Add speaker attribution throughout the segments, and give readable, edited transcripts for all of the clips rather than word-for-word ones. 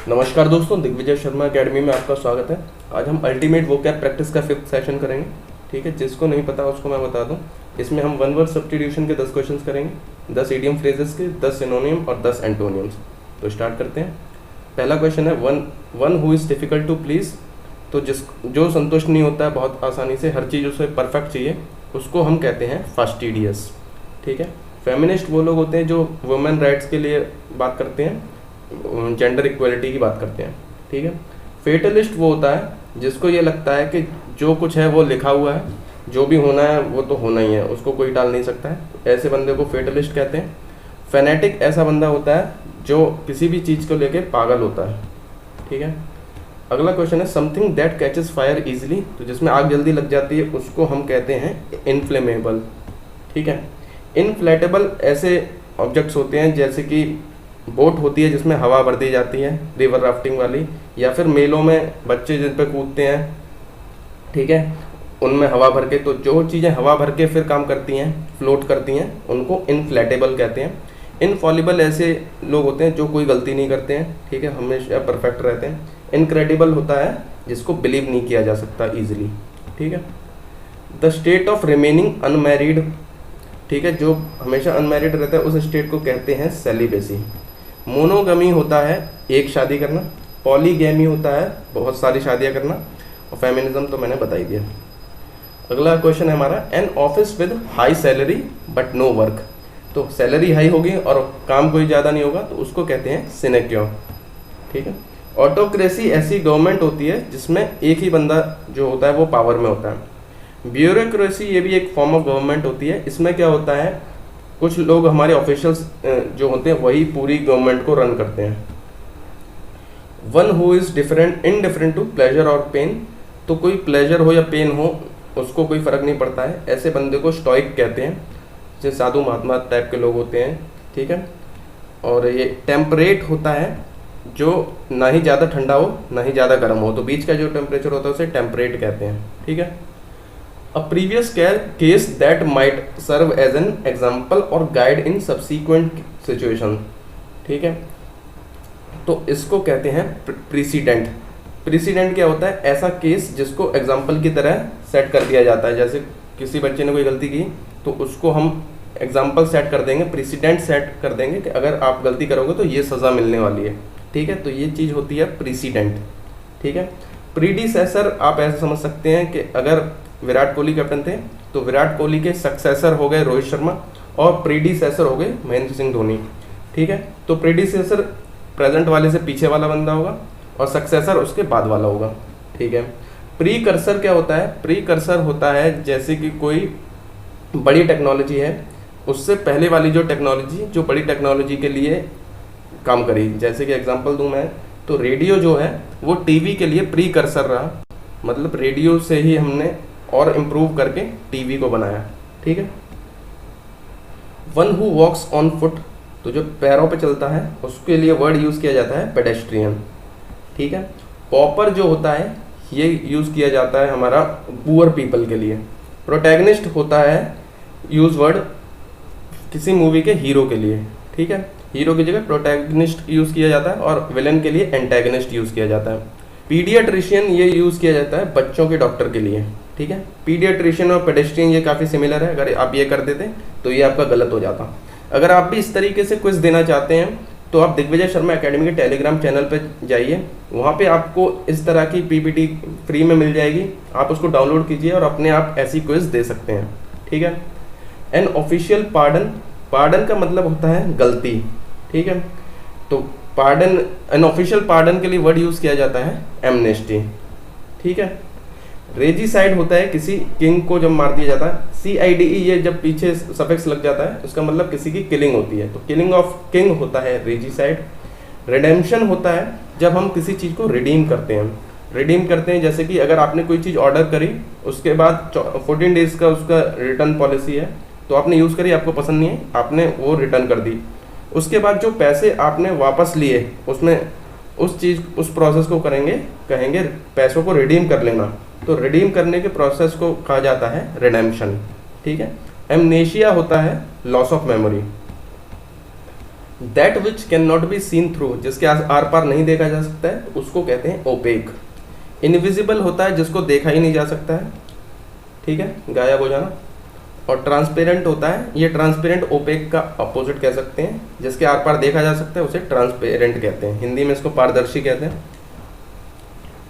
Speaker 1: नमस्कार दोस्तों, दिग्विजय शर्मा एकेडमी में आपका स्वागत है। आज हम अल्टीमेट वोकैब प्रैक्टिस का 5th सेशन करेंगे। ठीक है, जिसको नहीं पता उसको मैं बता दूं। इसमें हम वन वर्ड सब्स्टिट्यूशन के 10 क्वेश्चंस करेंगे, 10 इडियम फ्रेजेस के, 10 सिनोनियम और 10 एंटोनियम्स। तो स्टार्ट करते हैं। पहला क्वेश्चन है one who is difficult to please. तो जो संतुष्ट नहीं होता है बहुत आसानी से, हर चीज़ उसे परफेक्ट चाहिए, उसको हम कहते हैं फास्टिडियस। ठीक है, फेमिनिस्ट वो लोग होते हैं जो वुमेन राइट्स के लिए बात करते हैं, जेंडर इक्वलिटी की बात करते हैं। ठीक है, फेटलिस्ट वो होता है जिसको ये लगता है कि जो कुछ है वो लिखा हुआ है, जो भी होना है वो तो होना ही है, उसको कोई टाल नहीं सकता है, ऐसे बंदे को फेटलिस्ट कहते हैं। फेनेटिक ऐसा बंदा होता है जो किसी भी चीज़ को लेके पागल होता है। ठीक है, अगला क्वेश्चन है something that catches fire easily. तो जिसमें आग जल्दी लग जाती है उसको हम कहते हैं इनफ्लेमेबल। ठीक है, इनफ्लेटेबल ऐसे ऑब्जेक्ट्स होते हैं जैसे कि बोट होती है जिसमें हवा भर दी जाती है, रिवर राफ्टिंग वाली, या फिर मेलों में बच्चे जिन पे कूदते हैं, ठीक है, उनमें हवा भर के। तो जो चीज़ें हवा भर के फिर काम करती हैं, फ्लोट करती हैं, उनको इनफ्लेटेबल कहते हैं। इनफॉलिबल ऐसे लोग होते हैं जो कोई गलती नहीं करते हैं, ठीक है, हमेशा परफेक्ट रहते हैं। इनक्रेडिबल होता है जिसको बिलीव नहीं किया जा सकता ईजिली। ठीक है, the state of remaining unmarried, ठीक है, जो हमेशा अनमैरिड रहता है उस स्टेट को कहते हैं सेलिबेसी। मोनोगमी होता है एक शादी करना, पॉलीगैमी होता है बहुत सारी शादियां करना, और फेमिनिज्म तो मैंने बता ही दिया। अगला क्वेश्चन है हमारा an office with high salary but no work. तो सैलरी हाई होगी और काम कोई ज़्यादा नहीं होगा तो उसको कहते हैं सिनेक्योर। ठीक है, ऑटोक्रेसी ऐसी गवर्नमेंट होती है जिसमें एक ही बंदा जो होता है वो पावर में होता है। ब्यूरोक्रेसी ये भी एक फॉर्म ऑफ गवर्नमेंट होती है। इसमें क्या होता है, कुछ लोग हमारे ऑफिशियल्स जो होते हैं वही पूरी गवर्नमेंट को रन करते हैं। One who is different indifferent to pleasure और पेन। तो कोई प्लेजर हो या पेन हो उसको कोई फ़र्क नहीं पड़ता है, ऐसे बंदे को स्टोइक कहते हैं, जैसे साधु महात्मा टाइप के लोग होते हैं। ठीक है, और ये टेम्परेट होता है जो ना ही ज़्यादा ठंडा हो ना ही ज़्यादा गर्म हो, तो बीच का जो टेम्परेचर होता है उसे टेम्परेट कहते हैं। ठीक है, A previous case that might serve as an example or guide in subsequent situation। ठीक है, तो इसको कहते हैं प्रीसीडेंट। प्रीसीडेंट क्या होता है, ऐसा केस जिसको एग्जाम्पल की तरह सेट कर दिया जाता है। जैसे किसी बच्चे ने कोई गलती की तो उसको हम एग्जाम्पल सेट कर देंगे, प्रीसीडेंट सेट कर देंगे कि अगर आप गलती करोगे तो ये सज़ा मिलने वाली है। ठीक है, तो ये चीज़ होती है प्रीसीडेंट। ठीक है, प्रीडिसेसर आप ऐसे समझ सकते हैं कि अगर विराट कोहली कैप्टन थे तो विराट कोहली के सक्सेसर हो गए रोहित शर्मा और प्रीडिसेसर हो गए महेंद्र सिंह धोनी। ठीक है, तो प्रीडिसेसर प्रेजेंट वाले से पीछे वाला बंदा होगा और सक्सेसर उसके बाद वाला होगा। ठीक है, प्रीकर्सर क्या होता है, प्रीकर्सर होता है जैसे कि कोई बड़ी टेक्नोलॉजी है उससे पहले वाली जो टेक्नोलॉजी जो बड़ी टेक्नोलॉजी के लिए काम करी। जैसे कि एग्जांपल दूं मैं, तो रेडियो जो है वो टीवी के लिए प्रीकर्सर रहा, मतलब रेडियो से ही हमने और इम्प्रूव करके टीवी को बनाया। ठीक है, one who walks on foot, तो जो पैरों पे चलता है उसके लिए वर्ड यूज़ किया जाता है पेडेस्ट्रियन। ठीक है, पॉपर जो होता है ये यूज़ किया जाता है हमारा पुअर पीपल के लिए। प्रोटैगनिस्ट होता है यूज़ वर्ड किसी मूवी के हीरो के लिए। ठीक है, हीरो की जगह प्रोटैगनिस्ट यूज़ किया जाता है और विलन के लिए एंटैगनिस्ट यूज़ किया जाता है। पीडियाट्रिशियन ये यूज़ किया जाता है बच्चों के डॉक्टर के लिए। ठीक है, पीडियाट्रिशियन और पेडेस्ट्रियन ये काफ़ी सिमिलर है, अगर आप ये कर देते तो ये आपका गलत हो जाता। अगर आप भी इस तरीके से क्विज देना चाहते हैं तो आप दिग्विजय शर्मा एकेडमी के टेलीग्राम चैनल पर जाइए, वहाँ पे आपको इस तरह की पीपीटी फ्री में मिल जाएगी, आप उसको डाउनलोड कीजिए और अपने आप ऐसी क्विज दे सकते हैं। ठीक है, एन ऑफिशियल पार्डन, पार्डन का मतलब होता है गलती। ठीक है, तो पार्डन, एन ऑफिशियल पार्डन के लिए वर्ड यूज़ किया जाता है एमनेस्टी। ठीक है, रेजिसाइड होता है किसी किंग को जब मार दिया जाता है, CIDE ये जब पीछे सफिक्स लग जाता है उसका मतलब किसी की किलिंग होती है, तो किलिंग ऑफ किंग होता है रेजिसाइड। रिडेम्पशन होता है जब हम किसी चीज़ को रिडीम करते हैं। रिडीम करते हैं जैसे कि अगर आपने कोई चीज़ ऑर्डर करी, उसके बाद 14 डेज़ का उसका रिटर्न पॉलिसी है, तो आपने यूज़ करी, आपको पसंद नहीं है, आपने वो रिटर्न कर दी, उसके बाद जो पैसे आपने वापस लिए उसमें उस प्रोसेस को कहेंगे पैसों को रिडीम कर लेना। तो रिडीम करने के प्रोसेस को कहा जाता है रिडेम्पशन। ठीक है, एमनेशिया होता है loss of memory. That which can not be seen through, जिसके आर पार नहीं देखा जा सकता है, उसको कहते हैं ओपेक। इनविजिबल होता है जिसको देखा ही नहीं जा सकता है, ठीक है, गायब हो जाना। और ट्रांसपेरेंट होता है, ये ट्रांसपेरेंट ओपेक का अपोजिट कह सकते हैं, जिसके आर पार देखा जा सकता है उसे ट्रांसपेरेंट कहते हैं, हिंदी में इसको पारदर्शी कहते हैं।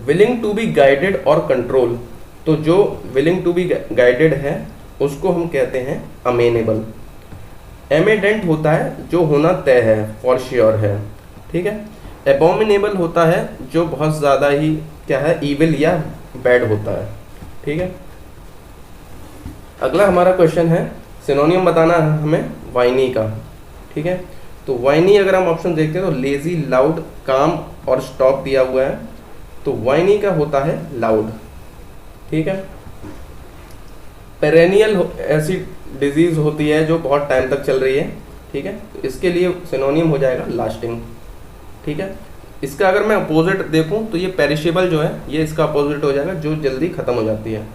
Speaker 1: विलिंग टू बी गाइडेड और कंट्रोल, तो जो विलिंग टू बी गाइडेड है उसको हम कहते हैं अमेनेबल। एमिडेंट होता है जो होना तय है, फॉर श्योर है, ठीक है। एबोमिनेबल होता है जो बहुत ज़्यादा ही क्या है, ईविल या बैड होता है, ठीक है। अगला हमारा क्वेश्चन है, सिनोनियम बताना है हमें वाइनी का, ठीक है। तो वाइनी अगर हम ऑप्शन देखते हैं तो लेजी, लाउड, काम और स्टॉप दिया हुआ है, तो वाइनी का होता है लाउड, ठीक है। पेरेनियल ऐसी डिजीज होती है जो बहुत टाइम तक चल रही है, ठीक है, तो इसके लिए सिनोनियम हो जाएगा लास्टिंग, ठीक है। इसका अगर मैं अपोजिट देखूं तो ये पेरिशेबल जो है ये इसका अपोजिट हो जाएगा, जो जल्दी खत्म हो जाती है।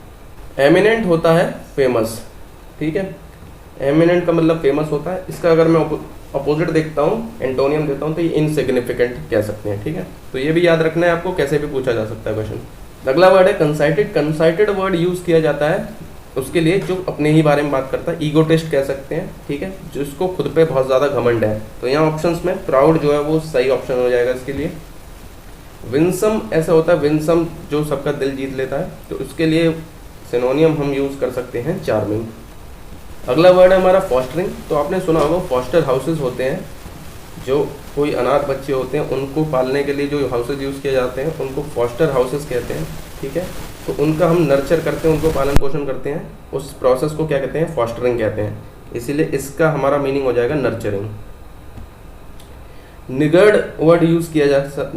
Speaker 1: एमिनेंट होता है फेमस, ठीक है, एमिनेंट का मतलब फेमस होता है। इसका अगर मैं अपोजिट देखता हूँ, एंटोनियम देता हूँ, तो ये इनसिग्निफिकेंट कह सकते हैं, ठीक है। तो ये भी याद रखना है आपको, कैसे भी पूछा जा सकता है क्वेश्चन। अगला वर्ड है कंसाइटेड। कंसाइटेड वर्ड यूज किया जाता है उसके लिए जो अपने ही बारे में बात करता है, ईगोटिस्ट कह सकते हैं, ठीक है, जिसको खुद पे बहुत ज़्यादा घमंड है। तो यहाँ ऑप्शंस में प्राउड जो है वो सही ऑप्शन हो जाएगा इसके लिए। विंसम ऐसा होता है, विंसम जो सबका दिल जीत लेता है, तो उसके लिए सिनोनियम हम यूज़ कर सकते हैं चार्मिंग। अगला वर्ड है हमारा फॉस्टरिंग। तो आपने सुना होगा फॉस्टर हाउसेज होते हैं, जो कोई अनाथ बच्चे होते हैं उनको पालने के लिए जो हाउसेज यूज़ किए जाते हैं उनको फॉस्टर हाउसेज कहते हैं, ठीक है। तो उनका हम नर्चर करते हैं, उनको पालन पोषण करते हैं, उस प्रोसेस को क्या कहते हैं, फॉस्टरिंग कहते हैं। इसीलिए इसका हमारा मीनिंग हो जाएगा नर्चरिंग। निगर्ड वर्ड यूज़ किया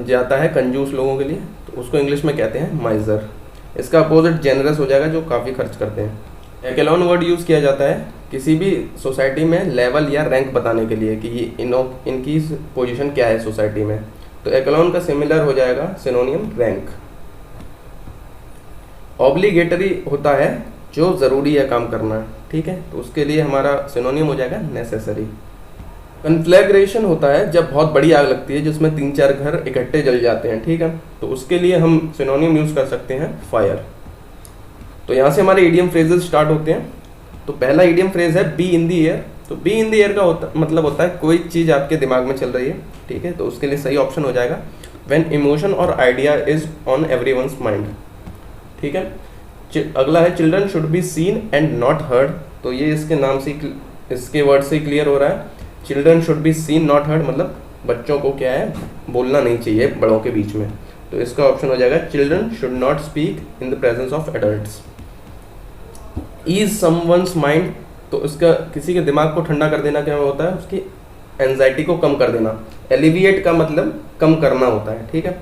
Speaker 1: जाता है कंजूस लोगों के लिए, तो उसको इंग्लिश में कहते हैं माइजर। इसका अपोजिट जेनरस हो जाएगा, जो काफ़ी खर्च करते हैं। एक्लोन वर्ड यूज़ किया जाता है किसी भी सोसाइटी में लेवल या रैंक बताने के लिए कि ये इनकी पोजीशन क्या है सोसाइटी में, तो एक्लोन का सिमिलर हो जाएगा सिनोनियम रैंक। ऑब्लिगेटरी होता है जो ज़रूरी है काम करना, ठीक है, तो उसके लिए हमारा सिनोनियम हो जाएगा नेसेसरी। कन्फ्लैग्रेशन होता है जब बहुत बड़ी आग लगती है जिसमें 3-4 घर इकट्ठे जल जाते हैं, ठीक है, तो उसके लिए हम सिनोनियम यूज़ कर सकते हैं फायर। तो यहाँ से हमारे इडियम फ्रेजेस स्टार्ट होते हैं। तो पहला इडियम फ्रेज है बी इन द एयर। तो बी इन द एयर का मतलब होता है कोई चीज़ आपके दिमाग में चल रही है, ठीक है, तो उसके लिए सही ऑप्शन हो जाएगा व्हेन इमोशन और idea is on everyone's mind, ठीक है। अगला है children should be seen and not heard. तो ये इसके नाम से, इसके वर्ड से क्लियर हो रहा है, children should be seen not heard, मतलब बच्चों को क्या है, बोलना नहीं चाहिए बड़ों के बीच में। तो इसका ऑप्शन हो जाएगा children should not speak in the presence of adults. Ease someone's mind, तो इसका किसी के दिमाग को ठंडा कर देना क्या होता है, उसकी एंजाइटी को कम कर देना। एलिविएट का मतलब कम करना होता है, ठीक है।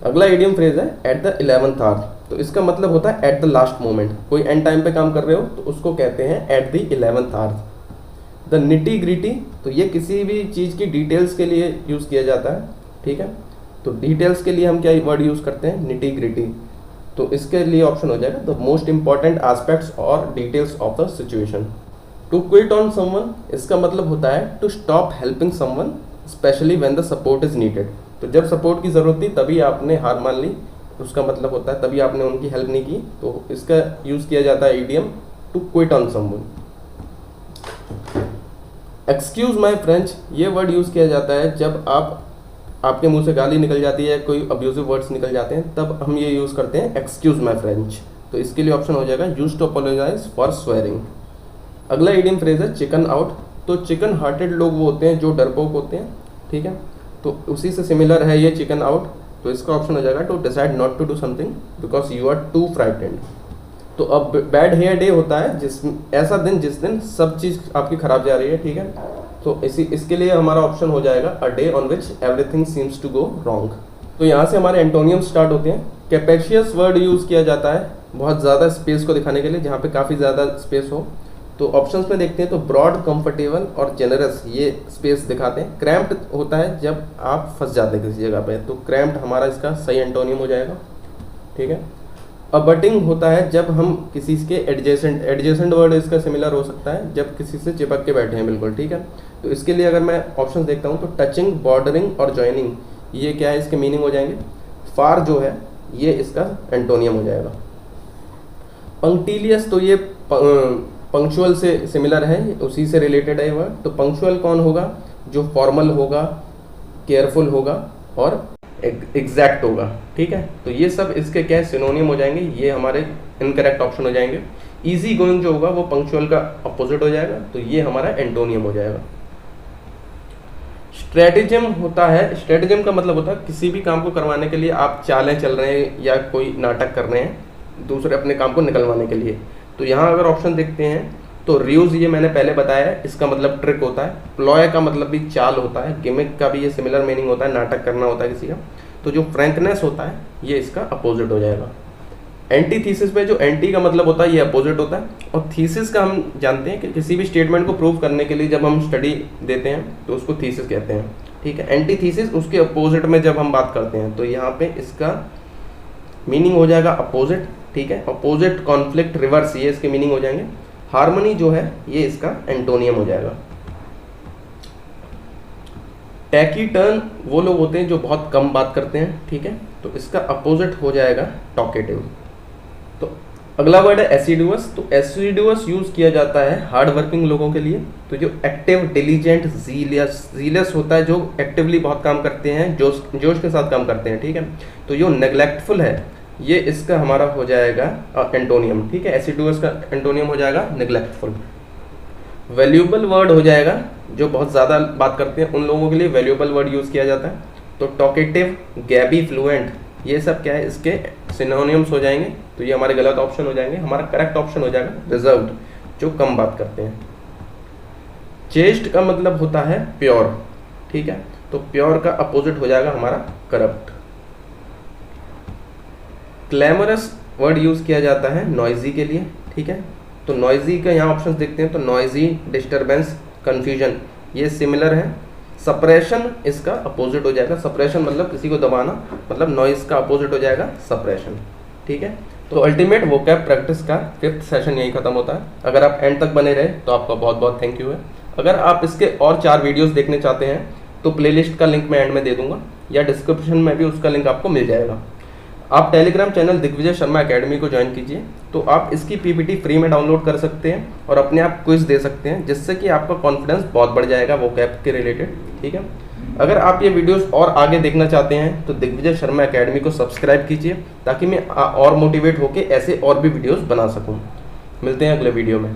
Speaker 1: अगला इडियम फ्रेज है एट द 11th आवर। तो इसका मतलब होता है एट द लास्ट मोमेंट, कोई एंड टाइम पे काम कर रहे हो तो उसको कहते हैं at the 11th hour. The nitty gritty, तो ये किसी भी चीज़ की डिटेल्स के लिए यूज़ किया जाता है, ठीक है। तो डिटेल्स के लिए हम क्या वर्ड यूज़ करते हैं, निटी ग्रिटी। तो इसके लिए ऑप्शन हो जाएगा द मोस्ट इंपॉर्टेंट एस्पेक्ट्स और details of the situation. To quit on someone, इसका मतलब होता है to stop helping someone specially when the support is needed. तो जब सपोर्ट की ज़रूरत थी तभी आपने हार मान ली, उसका मतलब होता है तभी आपने उनकी हेल्प नहीं की, तो इसका यूज़ किया जाता है idiom to quit on someone. Excuse my French, ये वर्ड यूज़ किया जाता है जब आपके मुंह से गाली निकल जाती है, कोई अब्यूजिव वर्ड्स निकल जाते हैं, तब हम ये यूज़ करते हैं एक्सक्यूज़ माई फ्रेंच। तो इसके लिए ऑप्शन हो जाएगा use to apologise for swearing. अगला इडियम फ्रेज है चिकन आउट। तो चिकन हार्टेड लोग वो होते हैं जो डरपोक होते हैं, ठीक है, तो उसी से सिमिलर है ये चिकन आउट। तो इसका ऑप्शन हो जाएगा to decide not to do something because you are too frightened. तो अब बैड हेयर डे होता है ऐसा दिन जिस दिन सब चीज़ आपकी खराब जा रही है, ठीक है, तो इसके लिए हमारा ऑप्शन हो जाएगा a day on which everything seems to go wrong. तो यहाँ से हमारे एंटोनियम स्टार्ट होते हैं। कैपेशियस वर्ड यूज़ किया जाता है बहुत ज़्यादा स्पेस को दिखाने के लिए, जहाँ पे काफ़ी ज़्यादा स्पेस हो। तो ऑप्शंस में देखते हैं तो ब्रॉड, कंफर्टेबल और जेनरस ये स्पेस दिखाते हैं। क्रैम्प्ड होता है जब आप फंस जाते हैं किसी जगह पे, तो क्रैम्प्ड हमारा इसका सही एंटोनियम हो जाएगा, ठीक है। अबटिंग होता है जब हम किसी के एडजेसेंट, एडजेसेंट वर्ड इसका सिमिलर हो सकता है जब किसी से चिपक के बैठे हैं बिल्कुल, ठीक है। तो इसके लिए अगर मैं ऑप्शन देखता हूँ तो टचिंग, बॉर्डरिंग और ज्वाइनिंग, ये क्या है, इसके मीनिंग हो जाएंगे। फार जो है ये इसका एंटोनियम हो जाएगा। पंक्टिलियस, तो ये पंक्चुअल से सिमिलर है, उसी से रिलेटेड है ये वर्ड। तो पंक्चुअल कौन होगा, जो फॉर्मल होगा, केयरफुल होगा और एग्जैक्ट होगा, ठीक है। तो ये सब इसके क्या है, सिनोनिम हो जाएंगे, ये हमारे इनकरेक्ट ऑप्शन हो जाएंगे। इजी गोइंग जो होगा वो पंक्चुअल का अपोजिट हो जाएगा, तो ये हमारा एंटोनियम हो जाएगा। स्ट्रेटेजिम होता है, स्ट्रेटेजिम का मतलब होता है किसी भी काम को करवाने के लिए आप चालें चल रहे हैं या कोई नाटक कर रहे हैं दूसरे अपने काम को निकलवाने के लिए। तो यहाँ अगर ऑप्शन देखते हैं तो रियूज, ये मैंने पहले बताया है, इसका मतलब ट्रिक होता है। प्लॉय का मतलब भी चाल होता है। गिमिक का भी ये सिमिलर मीनिंग होता है, नाटक करना होता है किसी का। तो जो फ्रैंकनेस होता है ये इसका अपोजिट हो जाएगा। एंटीथीसिस में जो एंटी का मतलब होता है ये अपोजिट होता है, और थीसिस का हम जानते हैं कि किसी भी स्टेटमेंट को प्रूव करने के लिए जब हम स्टडी देते हैं तो उसको थीसिस कहते हैं, ठीक है। एंटीथीसिस उसके अपोजिट में जब हम बात करते हैं तो यहाँ पे इसका मीनिंग हो जाएगा अपोजिट, ठीक है। अपोजिट, कॉन्फ्लिक्ट, रिवर्स, ये इसके मीनिंग हो जाएंगे। हार्मनी जो है ये इसका एंटोनियम हो जाएगा। टैकीटर्न वो लोग होते हैं जो बहुत कम बात करते हैं, ठीक है। तो इसका अपोजिट हो जाएगा टॉकेटिव। तो अगला वर्ड है एसिडुअस। तो एसिडुअस यूज किया जाता है हार्ड वर्किंग लोगों के लिए। तो जो एक्टिव, डिलीजेंट, जीलियस होता है, जो एक्टिवली बहुत काम करते हैं, जोश के साथ काम करते हैं, ठीक है। तो जो नेग्लेक्टफुल है ये इसका हमारा हो जाएगा एंटोनियम, ठीक है। एसिडुअस का एंटोनियम हो जाएगा नेग्लेक्टफुल। वैल्यूएबल वर्ड हो जाएगा, जो बहुत ज़्यादा बात करते हैं उन लोगों के लिए वैल्यूएबल वर्ड यूज़ किया जाता है। तो टॉकेटिव, गैबी, फ्लुएंट, ये सब क्या है, इसके सिनोनिम्स हो जाएंगे। तो ये हमारे गलत ऑप्शन हो जाएंगे। हमारा करेक्ट ऑप्शन हो जाएगा रिजर्व्ड, जो कम बात करते हैं। चेस्ट का मतलब होता है प्योर, ठीक है। तो प्योर का अपोजिट हो जाएगा हमारा करप्ट। क्लैमरस वर्ड यूज़ किया जाता है नॉइजी के लिए, ठीक है। तो नॉइजी का यहाँ ऑप्शंस देखते हैं तो नॉइजी, डिस्टर्बेंस, कन्फ्यूजन, ये सिमिलर है। सप्रेशन इसका अपोजिट हो जाएगा। सप्रेशन मतलब किसी को दबाना, मतलब नॉइज का अपोजिट हो जाएगा सप्रेशन, ठीक है। तो अल्टीमेट वोकैब प्रैक्टिस का 5th सेशन यही खत्म होता है। अगर आप एंड तक बने रहे तो आपका बहुत बहुत थैंक यू है। अगर आप इसके और 4 वीडियोस देखने चाहते हैं तो प्लेलिस्ट का लिंक मैं एंड में दे दूंगा, या डिस्क्रिप्शन में भी उसका लिंक आपको मिल जाएगा। आप Telegram channel Digvijay Sharma academy को ज्वाइन कीजिए, तो आप इसकी पीपीटी फ्री में डाउनलोड कर सकते हैं और अपने आप क्विज दे सकते हैं, जिससे कि आपका कॉन्फिडेंस बहुत बढ़ जाएगा वोकैब के रिलेटेड, ठीक है। अगर आप ये वीडियोस और आगे देखना चाहते हैं तो दिग्विजय शर्मा एकेडमी को सब्सक्राइब कीजिए, ताकि मैं और मोटिवेट होकर ऐसे और भी वीडियोस बना सकूं। मिलते हैं अगले वीडियो में।